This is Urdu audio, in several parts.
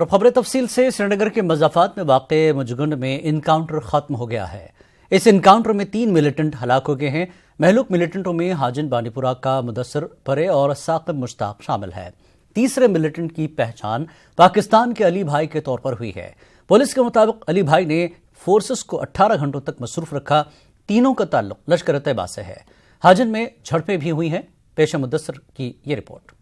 اور خبر تفصیل سے سری نگر کے مضافات میں واقع مجگنڈ میں انکاؤنٹر ختم ہو گیا ہے۔ اس انکاؤنٹر میں 3 ملیٹنٹ ہلاک ہو گئے ہیں۔ مہلوک ملیٹنٹوں میں حاجن بانڈی پورہ کا مدثر پرے اور ثاقب مشتاق شامل ہے۔ تیسرے ملیٹنٹ کی پہچان پاکستان کے علی بھائی کے طور پر ہوئی ہے۔ پولیس کے مطابق علی بھائی نے فورسز کو 18 گھنٹوں تک مصروف رکھا۔ تینوں کا تعلق لشکر طیبہ سے ہے۔ حاجن میں جھڑپیں بھی ہوئی ہیں۔ پیش مدثر کی یہ رپورٹ۔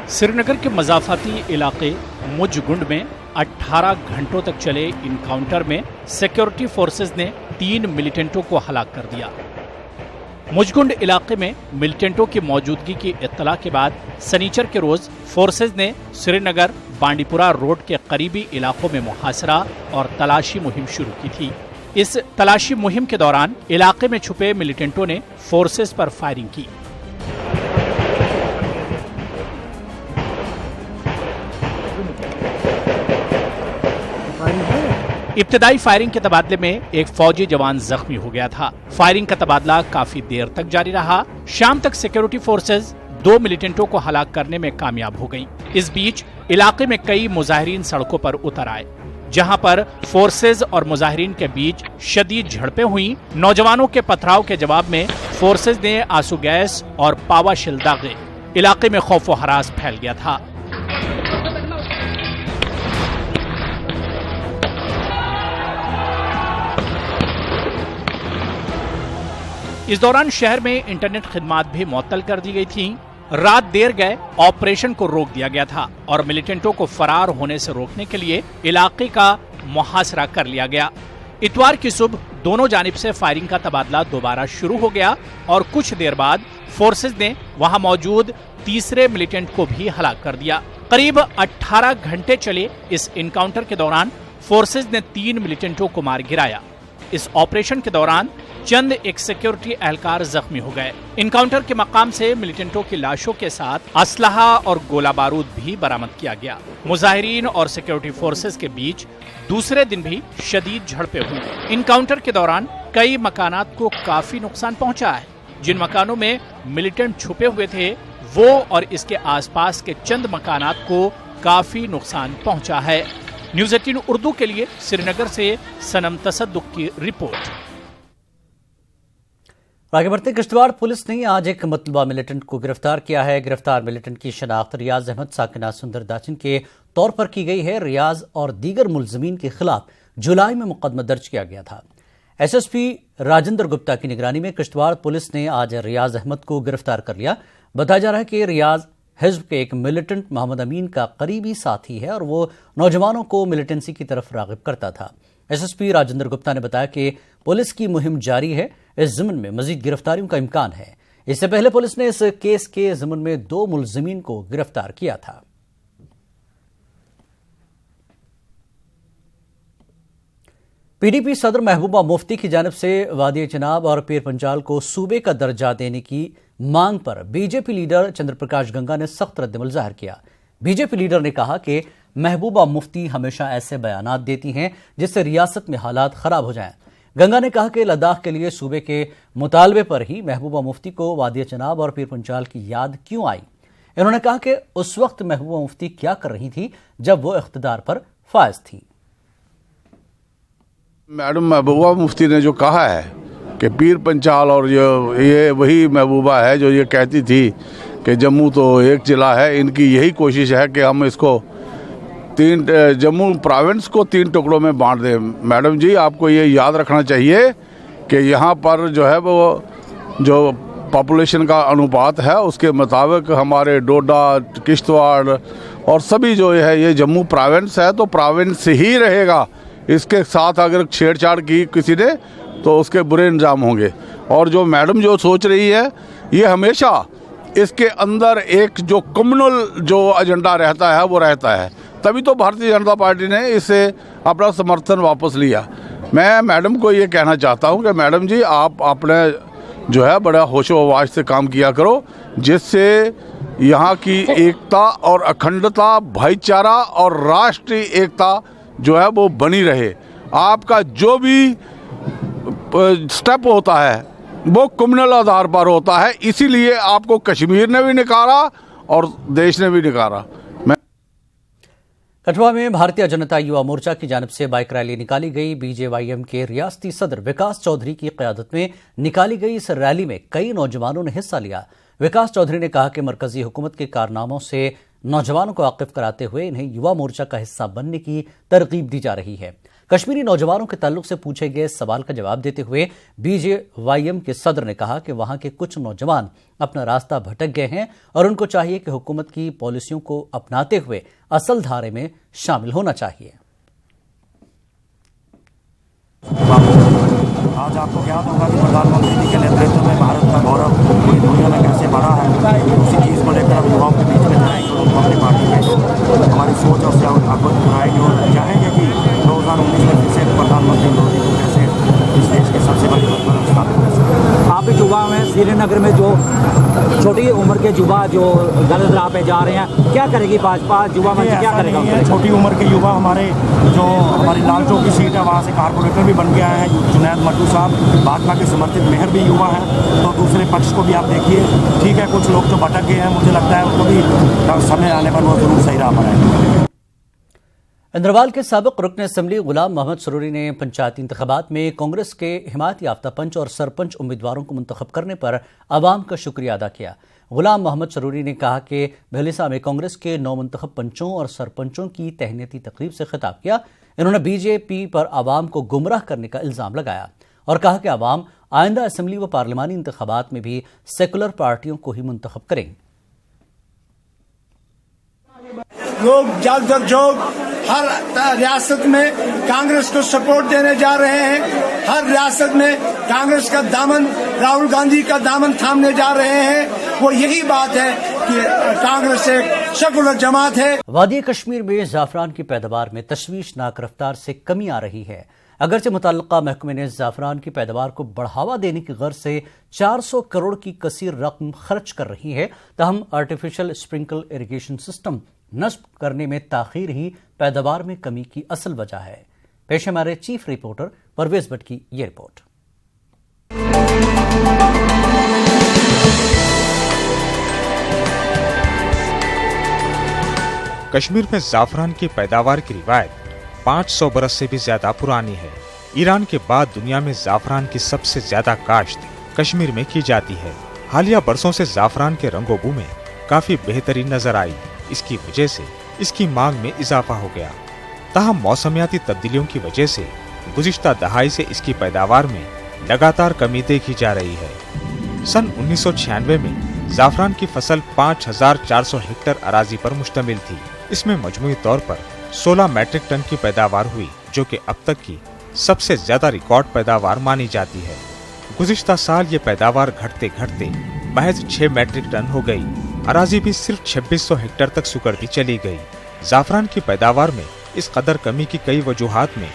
سری نگر کے مضافاتی علاقے مجگنڈ میں 18 گھنٹوں تک چلے انکاؤنٹر میں سیکیورٹی فورسز نے 3 ملیٹنٹوں کو ہلاک کر دیا۔ مجگنڈ علاقے میں ملیٹنٹوں کی موجودگی کی اطلاع کے بعد سنیچر کے روز فورسز نے سری نگر بانڈی پورہ روڈ کے قریبی علاقوں میں محاصرہ اور تلاشی مہم شروع کی تھی۔ اس تلاشی مہم کے دوران علاقے میں چھپے ملیٹنٹوں نے فورسز پر فائرنگ کی۔ ابتدائی فائرنگ کے تبادلے میں ایک فوجی جوان زخمی ہو گیا تھا۔ فائرنگ کا تبادلہ کافی دیر تک جاری رہا۔ شام تک سیکیورٹی فورسز 2 ملیٹنٹوں کو ہلاک کرنے میں کامیاب ہو گئیں۔ اس بیچ علاقے میں کئی مظاہرین سڑکوں پر اتر آئے، جہاں پر فورسز اور مظاہرین کے بیچ شدید جھڑپیں ہوئیں۔ نوجوانوں کے پتھراؤ کے جواب میں فورسز نے آنسو گیس اور پاوا شل داغے۔ علاقے میں خوف و ہراس پھیل گیا تھا۔ اس دوران شہر میں انٹرنیٹ خدمات بھی معطل کر دی گئی تھیں۔ رات دیر گئے آپریشن کو روک دیا گیا تھا اور ملیٹنٹوں کو فرار ہونے سے روکنے کے لیے علاقے کا محاصرہ کر لیا گیا۔ اتوار کی صبح دونوں جانب سے فائرنگ کا تبادلہ دوبارہ شروع ہو گیا اور کچھ دیر بعد فورسز نے وہاں موجود تیسرے ملیٹنٹ کو بھی ہلاک کر دیا۔ قریب 18 گھنٹے چلے اس انکاؤنٹر کے دوران فورسز نے 3 ملیٹنٹوں کو مار گرایا۔ اس آپریشن کے دوران چند ایک سیکیورٹی اہلکار زخمی ہو گئے۔ انکاؤنٹر کے مقام سے ملیٹنٹوں کی لاشوں کے ساتھ اسلحہ اور گولہ بارود بھی برآمد کیا گیا۔ مظاہرین اور سیکیورٹی فورسز کے بیچ دوسرے دن بھی شدید جھڑپیں ہوئی۔ انکاؤنٹر کے دوران کئی مکانات کو کافی نقصان پہنچا ہے۔ جن مکانوں میں ملیٹنٹ چھپے ہوئے تھے وہ اور اس کے آس پاس کے چند مکانات کو کافی نقصان پہنچا ہے۔ نیوز 18 اردو کے لیے سری نگر سے سنم تصدق کی رپورٹ۔ آگے بڑھتے کشتواڑ پولیس نے آج ایک مطلوبہ ملیٹنٹ کو گرفتار کیا ہے۔ گرفتار ملیٹنٹ کی شناخت ریاض احمد ساکنہ سندر داچن کے طور پر کی گئی ہے۔ ریاض اور دیگر ملزمین کے خلاف جولائی میں مقدمہ درج کیا گیا تھا۔ S S P Rajendra Gupta کی نگرانی میں کشتواڑ پولیس نے آج ریاض احمد کو گرفتار کر لیا۔ بتایا جا رہا ہے کہ ریاض حزب کے ایک ملیٹنٹ محمد امین کا قریبی ساتھی ہے اور وہ نوجوانوں کو ملیٹنسی کی طرف راغب کرتا تھا۔ S S P Rajendra Gupta نے بتایا کہ پولیس کی مہم جاری ہے۔ اس ضمن میں مزید گرفتاریوں کا امکان ہے۔ اس سے پہلے پولیس نے اس کیس کے ضمن میں 2 ملزمین کو گرفتار کیا تھا۔ پی ڈی پی صدر محبوبہ مفتی کی جانب سے وادی چناب اور پیر پنجال کو صوبے کا درجہ دینے کی مانگ پر B J P leader Chandra Prakash Ganga نے سخت ردعمل ظاہر کیا۔ بی جے پی لیڈر نے کہا کہ محبوبہ مفتی ہمیشہ ایسے بیانات دیتی ہیں جس سے ریاست میں حالات خراب ہو جائیں۔ گنگا نے کہا کہ لداخ کے لیے صوبے کے مطالبے پر ہی محبوبہ مفتی کو وادی چناب اور پیر پنجال کی یاد کیوں آئی۔ انہوں نے کہا کہ اس وقت محبوبہ مفتی کیا کر رہی تھی جب وہ اقتدار پر فائز تھی۔ میڈم محبوبہ مفتی نے جو کہا ہے کہ پیر پنچال اور یہ وہی محبوبہ ہے جو یہ کہتی تھی کہ جموں تو ایک ضلع ہے، ان کی یہی کوشش ہے کہ ہم اس کو جموں پروونس کو 3 ٹکڑوں میں بانٹ دیں۔ میڈم جی آپ کو یہ یاد رکھنا چاہیے کہ یہاں پر جو ہے وہ جو پاپولیشن کا انوپات ہے اس کے مطابق ہمارے ڈوڈا، کشتواڑ اور سبھی جو ہے یہ جموں پروونس ہے تو پروونس ہی رہے گا۔ اس کے ساتھ اگر چھیڑ چھاڑ کی کسی نے تو اس کے برے انجام ہوں گے۔ اور جو میڈم جو سوچ رہی ہے یہ ہمیشہ اس کے اندر ایک جو کمیونل جو ایجنڈا رہتا ہے وہ رہتا ہے، تبھی تو بھارتیہ جنتا پارٹی نے اس سے اپنا سمرتھن واپس لیا۔ میں میڈم کو یہ کہنا چاہتا ہوں کہ میڈم جی آپ اپنے جو ہے بڑا ہوش و ہواش سے کام کیا کرو جس سے یہاں کی ایکتا اور اکھنڈتا، بھائی چارہ اور راشٹری ایکتا جو ہے وہ بنی رہے۔ آپ کا جو بھی سٹیپ ہوتا ہے وہ کمیونل آدھار پر ہوتا ہے، اسی لیے آپ کو کشمیر نے بھی نکارا اور دیش نے بھی نکارا۔ کٹھوعہ میں بھارتیہ جنتا یووا مورچہ کی جانب سے بائک ریلی نکالی گئی۔ بی جے وائی ایم کے ریاستی صدر وکاس چودھری کی قیادت میں نکالی گئی اس ریلی میں کئی نوجوانوں نے حصہ لیا۔ وکاس چودھری نے کہا کہ مرکزی حکومت کے کارناموں سے نوجوانوں کو واقف کراتے ہوئے انہیں یووا مورچہ کا حصہ بننے کی ترغیب دی جا رہی ہے۔ کشمیری نوجوانوں کے تعلق سے پوچھے گئے سوال کا جواب دیتے ہوئے بی جے وائی ایم کے صدر نے کہا کہ وہاں کے کچھ نوجوان اپنا راستہ بھٹک گئے ہیں اور ان کو چاہیے کہ حکومت کی پالیسیوں کو اپناتے ہوئے اصل دھارے میں شامل ہونا چاہیے۔ آج آپ کو یاد ہوگا کہ پردھان منتری جی کے نیترتو میں بھارت کا گورو پوری دنیا میں کیسے بڑھا ہے، اسی چیز کو لے کر ہم یواؤں کے بیچ میں جائیں گے، اپنی پارٹی کے ہماری سوچ اور آگت بڑھائیں گے اور چاہیں گے کہ 2019 میں پھر سے پردھان منتری مودی کو کیسے اس دیش کے سب سے بڑی پد پر ثابت کر سکیں۔ آپ یوا میں سری نگر میں جو چھوٹی عمر کے یوا جو غلط راہ پہ جا رہے ہیں، کیا کرے گی بھاجپا یوا میں کیا کرے گا؟ چھوٹی عمر کے یوا ہمارے جو ہماری لال چوک کی سیٹ ہے وہاں سے کارپوریٹر بھی بن کے آئے ہیں جنید مٹو صاحب، بھاجپا کے سمرتھت مہر بھی یوا ہیں، تو دوسرے پکش کو بھی آپ دیکھیے، ٹھیک ہے کچھ لوگ جو بھٹک گئے ہیں، مجھے لگتا ہے ان کو بھی سمے آنے پر وہ ضرور صحیح راہ پر آئیں گے۔ اندروال کے سابق رکن اسمبلی غلام محمد سروری نے پنچایتی انتخابات میں کانگریس کے حمایت یافتہ پنچ اور سرپنچ امیدواروں کو منتخب کرنے پر عوام کا شکریہ ادا کیا۔ غلام محمد سروری نے کہا کہ بھیلسا میں کانگریس کے 9 منتخب پنچوں اور سرپنچوں کی تہنیتی تقریب سے خطاب کیا۔ انہوں نے بی جے پی پر عوام کو گمراہ کرنے کا الزام لگایا اور کہا کہ عوام آئندہ اسمبلی و پارلیمانی انتخابات میں بھی سیکولر پارٹیوں کو ہی منتخب کریں۔ لوگ جلد از جلد ہر ریاست میں کانگریس کو سپورٹ دینے جا رہے ہیں، ہر ریاست میں کانگریس کا دامن، راہل گاندھی کا دامن تھامنے جا رہے ہیں۔ وہ یہی بات ہے کہ کانگریس ایک سیکولر جماعت ہے۔ وادی کشمیر میں زعفران کی پیداوار میں تشویشناک رفتار سے کمی آ رہی ہے۔ اگرچہ متعلقہ محکمے نے زعفران کی پیداوار کو بڑھاوا دینے کی غرض سے 400 کروڑ کی کثیر رقم خرچ کر رہی ہے، تاہم آرٹیفیشل اسپرنکل اریگیشن سسٹم نصب کرنے میں تاخیر ہی پیداوار میں کمی کی اصل وجہ ہے۔ پیش ہمارے چیف رپورٹر پرویز بٹ کی یہ رپورٹ۔ کشمیر میں زعفران کی پیداوار کی روایت 500 برس سے بھی زیادہ پرانی ہے۔ ایران کے بعد دنیا میں زعفران کی سب سے زیادہ کاشت کشمیر میں کی جاتی ہے۔ حالیہ برسوں سے زعفران کے رنگ و بو میں کافی بہتری نظر آئی، اس کی وجہ سے اس کی مانگ میں اضافہ ہو گیا۔ تاہم موسمیاتی تبدیلیوں کی وجہ سے گزشتہ دہائی سے اس کی پیداوار میں لگاتار کمی دیکھی جا رہی ہے۔ سن 1996 میں زعفران کی فصل 5400 ہیکٹر اراضی پر مشتمل تھی۔ اس میں مجموعی طور پر 16 میٹرک ٹن کی پیداوار ہوئی، جو کہ اب تک کی سب سے زیادہ ریکارڈ پیداوار مانی جاتی ہے۔ گزشتہ سال یہ پیداوار گھٹتے گھٹتے محض 6 میٹرک ٹن ہو گئی۔ اراضی بھی صرف 2600 ہیکٹر تک سکڑتی چلی گئی۔ زعفران کی پیداوار میں اس قدر کمی کی کئی وجوہات میں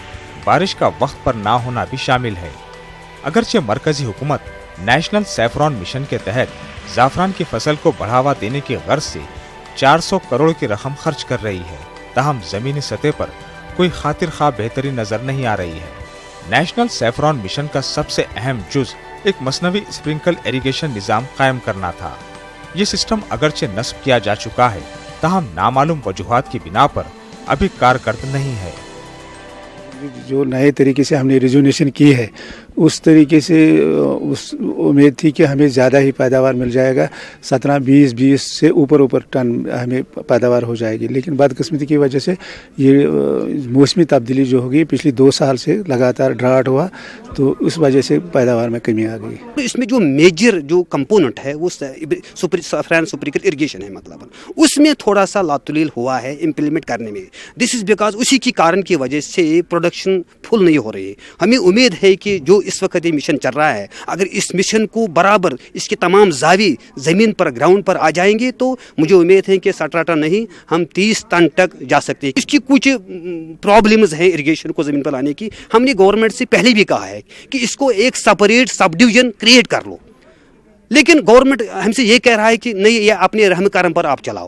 بارش کا وقت پر نہ ہونا بھی شامل ہے۔ اگرچہ مرکزی حکومت نیشنل سیفران مشن کے تحت زعفران کی فصل کو بڑھاوا دینے کی غرض سے 400 کروڑ کی رقم خرچ کر رہی ہے، تاہم زمینی سطح پر کوئی خاطر خواہ بہتری نظر نہیں آ رہی ہے۔ نیشنل سیفران مشن کا سب سے اہم جز ایک مصنوعی اسپرنکل ایریگیشن نظام قائم کرنا تھا۔ یہ سسٹم اگرچہ نصب کیا جا چکا ہے، تاہم نامعلوم وجوہات کی بنا پر ابھی کارکرد نہیں ہے۔ جو نئے طریقے سے ہم نے ریزونیشن کی ہے، اس طریقے سے امید تھی کہ ہمیں زیادہ ہی پیداوار مل جائے گا، 17-20 سے اوپر ٹن ہمیں پیداوار ہو جائے گی، لیکن بدقسمتی کی وجہ سے یہ موسمی تبدیلی جو ہوگی پچھلی 2 سال سے لگاتار ڈراٹ ہوا، تو اس وجہ سے پیداوار میں کمی آ گئی۔ اس میں جو میجر جو کمپوننٹ ہے وہ سیفران اسپرنکل اریگیشن ہے، مطلب اس میں تھوڑا سا لاتلیل ہوا ہے امپلیمنٹ کرنے میں۔ دس از بیکاز اسی کی کارن کی وجہ سے پروڈکشن فل نہیں ہو رہی ہے۔ ہمیں امید ہے کہ جو اس وقت یہ مشن چل رہا ہے، اگر اس مشن کو برابر اس کے تمام زاویے زمین پر گراؤنڈ پر آ جائیں گے تو مجھے امید ہے کہ 17 ٹن نہیں ہم 30 ٹن تک جا سکتے ہیں۔ اس کی کچھ پرابلمز ہیں اریگیشن کو زمین پر لانے کی۔ ہم نے گورنمنٹ سے پہلے بھی کہا ہے کہ اس کو ایک سپریٹ سب ڈویژن کریٹ کر لو، لیکن گورنمنٹ ہم سے یہ کہہ رہا ہے کہ نہیں، یہ اپنے رحم کرم پر آپ چلاؤ۔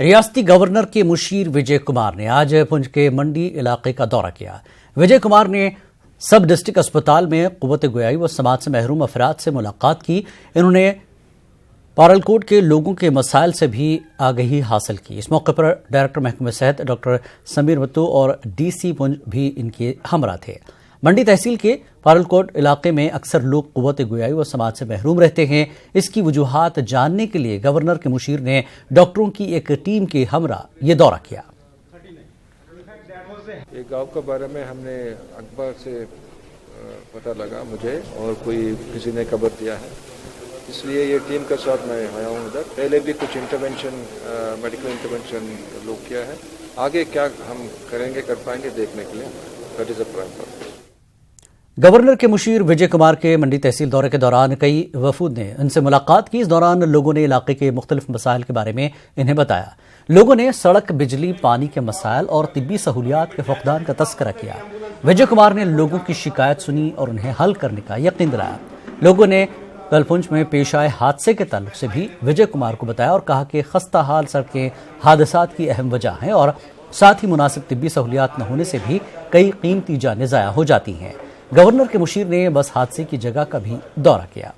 ریاستی گورنر کے مشیر وجے کمار نے آج پنچ کے منڈی علاقے کا دورہ کیا۔ وجے کمار نے سب ڈسٹرکٹ اسپتال میں قوت گویائی و سماعت سے محروم افراد سے ملاقات کی۔ انہوں نے پارلکوٹ کے لوگوں کے مسائل سے بھی آگہی حاصل کی۔ اس موقع پر ڈائریکٹر محکمہ صحت ڈاکٹر سمیر متو اور ڈی سی پنچ بھی ان کے ہمراہ تھے۔ منڈی تحصیل کے پارلکوٹ علاقے میں اکثر لوگ قوت گویائی و سماعت سے محروم رہتے ہیں۔ اس کی وجوہات جاننے کے لیے گورنر کے مشیر نے ڈاکٹروں کی ایک ٹیم کے ہمراہ یہ دورہ کیا۔ ایک گاؤں کے بارے میں ہم نے اخبار سے پتہ لگا مجھے اور کوئی کسی نے خبر دیا ہے، اس لیے یہ ٹیم کے ساتھ میں آیا ہوں ادھر۔ پہلے بھی کچھ انٹرونشن میڈیکل انٹرونشن لوگ کیا ہے، آگے کیا ہم کریں گے کر پائیں گے دیکھنے کے لیے۔ That is a prime purpose. Governor کے مشیر وجے کمار کے منڈی تحصیل دورے کے دوران کئی وفود نے ان سے ملاقات کی۔ اس دوران لوگوں نے علاقے کے مختلف مسائل کے بارے میں انہیں بتایا۔ لوگوں نے سڑک، بجلی، پانی کے مسائل اور طبی سہولیات کے فقدان کا تذکرہ کیا۔ وجے کمار نے لوگوں کی شکایت سنی اور انہیں حل کرنے کا یقین دلایا۔ لوگوں نے کل پنچ میں پیش آئے حادثے کے تعلق سے بھی وجے کمار کو بتایا اور کہا کہ خستہ حال سڑکیں حادثات کی اہم وجہ ہیں اور ساتھ ہی مناسب طبی سہولیات نہ ہونے سے بھی کئی قیمتی جانیں ضائع ہو جاتی ہیں۔ گورنر کے مشیر نے بس حادثے کی جگہ کا بھی دورہ کیا۔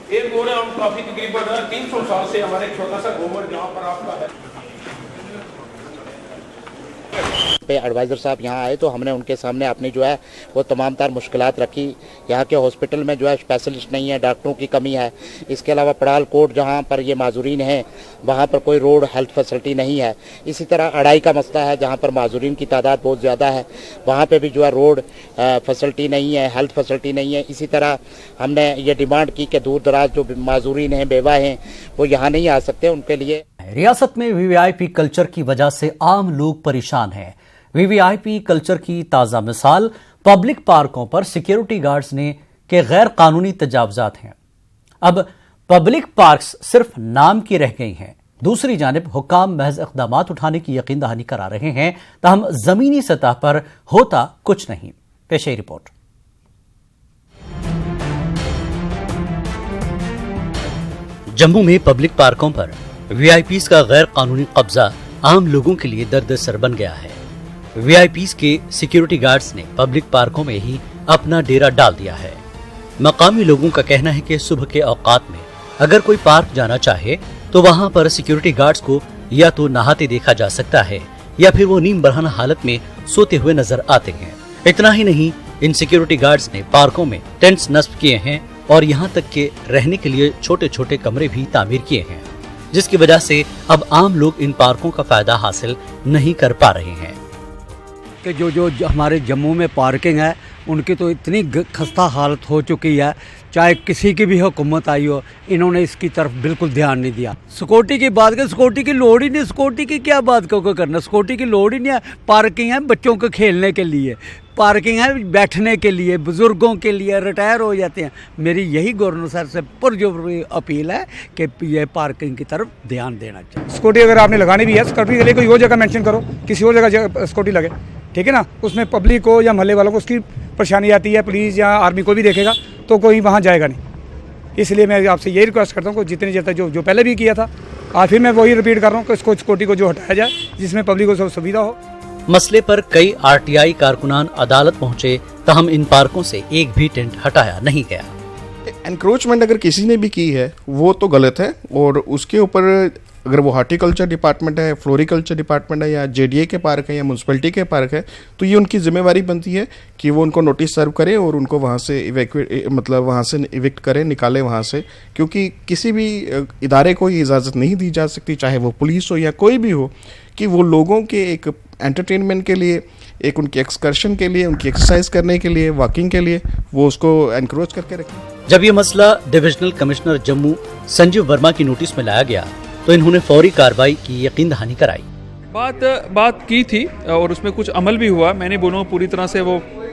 ایک گوڑا ہم کافی تقریباً 300 سال سے ہمارے چھوٹا سا گوبر جہاں پر آپ کا ہے۔ ایڈوائزر صاحب یہاں آئے تو ہم نے ان کے سامنے اپنی جو ہے وہ تمام تر مشکلات رکھی۔ یہاں کے ہاسپٹل میں جو ہے اسپیشلسٹ نہیں ہے، ڈاکٹروں کی کمی ہے۔ اس کے علاوہ پڑال کوٹ جہاں پر یہ معذورین ہیں وہاں پر کوئی روڈ ہیلتھ فیسلٹی نہیں ہے۔ اسی طرح اڑائی کا مسئلہ ہے جہاں پر معذورین کی تعداد بہت زیادہ ہے، وہاں پہ بھی جو ہے روڈ فیسلٹی نہیں ہے، ہیلتھ فیسلٹی نہیں ہے۔ اسی طرح ہم نے یہ ڈیمانڈ کی کہ دور دراز جو معذورین ہیں، بیوہ ہیں، وہ یہاں نہیں آ سکتے، ان کے لیے ریاست میں وی وی آئی پی کلچر کی وجہ سے عام لوگ پریشان ہیں۔ وی وی آئی پی کلچر کی تازہ مثال پبلک پارکوں پر سیکیورٹی گارڈز نے کے غیر قانونی تجاوزات ہیں۔ اب پبلک پارکس صرف نام کی رہ گئی ہیں۔ دوسری جانب حکام محض اقدامات اٹھانے کی یقین دہانی کرا رہے ہیں، تاہم زمینی سطح پر ہوتا کچھ نہیں۔ پیشی رپورٹ۔ جموں میں پبلک پارکوں پر وی آئی پیز کا غیر قانونی قبضہ عام لوگوں کے لیے درد سر بن گیا ہے۔ وی آئی پیز کے سیکیورٹی گارڈز نے پبلک پارکوں میں ہی اپنا ڈیرا ڈال دیا ہے۔ مقامی لوگوں کا کہنا ہے کہ صبح کے اوقات میں اگر کوئی پارک جانا چاہے تو وہاں پر سیکیورٹی گارڈز کو یا تو نہاتے دیکھا جا سکتا ہے یا پھر وہ نیم برہنہ حالت میں سوتے ہوئے نظر آتے ہیں۔ اتنا ہی نہیں، ان سیکیورٹی گارڈز نے پارکوں میں ٹینٹس نصب کیے ہیں اور یہاں تک کہ رہنے کے لیے چھوٹے چھوٹے کمرے بھی تعمیر کیے ہیں، جس کی وجہ سے اب عام لوگ ان پارکوں کا فائدہ حاصل نہیں کر پا رہے ہیں۔ کہ جو ہمارے جموں میں پارکنگ ہے ان کی تو اتنی خستہ حالت ہو چکی ہے، چاہے کسی کی بھی حکومت آئی ہو، انہوں نے اس کی طرف بالکل دھیان نہیں دیا۔ سیکورٹی کی بات کریں، سیکورٹی کی لوڑ ہی نہیں، سیکورٹی کی کیا بات کرنا، سیکورٹی کی لوڑ ہی نہیں ہے۔ پارکنگ ہے بچوں کو کھیلنے کے لیے، پارکنگ ہے بیٹھنے کے لیے، بزرگوں کے لیے، ریٹائر ہو جاتے ہیں۔ میری یہی گورنر صاحب سے پرجور اپیل ہے کہ یہ پارکنگ کی طرف دھیان دینا چاہیے۔ سیکورٹی اگر آپ نے لگانی بھی ہے، سیکورٹی کے لیے کوئی اور جگہ مینشن کرو، کسی اور جگہ سیکورٹی لگے، ٹھیک ہے نا۔ اس میں پبلک کو یا محلے والوں کو اس کی پریشانی آتی ہے، پولیس یا آرمی کو بھی دیکھے گا تو کوئی وہاں جائے گا نہیں۔ اس لیے میں آپ سے یہی ریکویسٹ کرتا ہوں کہ جتنی جتنا جو پہلے بھی کیا تھا، آج پھر میں وہی ریپیٹ کر رہا ہوں کہ اس کو سیکورٹی کو جو ہٹایا جائے جس میں پبلک کو سویدھا ہو۔ مسئلے پر کئی آر ٹی آئی کارکنان عدالت پہنچے، تاہم ان پارکوں سے ایک بھی ٹینٹ ہٹایا نہیں گیا۔ انکروچمنٹ اگر کسی نے بھی کی ہے وہ تو غلط ہے، اور اس کے اوپر اگر وہ ہارٹیکلچر ڈپارٹمنٹ ہے، فلوریکلچر ڈپارٹمنٹ ہے، یا جے ڈی اے کے پارک ہے یا میونسپلٹی کے پارک ہے، تو یہ ان کی ذمہ داری بنتی ہے کہ وہ ان کو نوٹس سرو کرے اور ان کو وہاں سے وہاں سے ایوکٹ کرے، نکالے وہاں سے، کیونکہ کسی بھی ادارے کو یہ اجازت نہیں دی جا سکتی، چاہے وہ پولیس ہو یا کوئی بھی ہو، کہ وہ لوگوں کے ایک انٹرٹینمنٹ کے لیے، ایک ان کی ایکسکرشن کے لیے، ان کی ایکسرسائز کرنے کے لیے، واکنگ کے لیے وہ اس کو انکروچ کر کے رکھیں۔ جب یہ مسئلہ ڈویژنل کمشنر جموں سنجیو ورما کی نوٹس میں لایا گیا تو انہوں نے فوری کارروائی کی یقین دہانی کرائی۔ بات کی تھی اور اس میں کچھ عمل بھی ہوا۔ میں نے بولوں پوری طرح سے وہ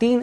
3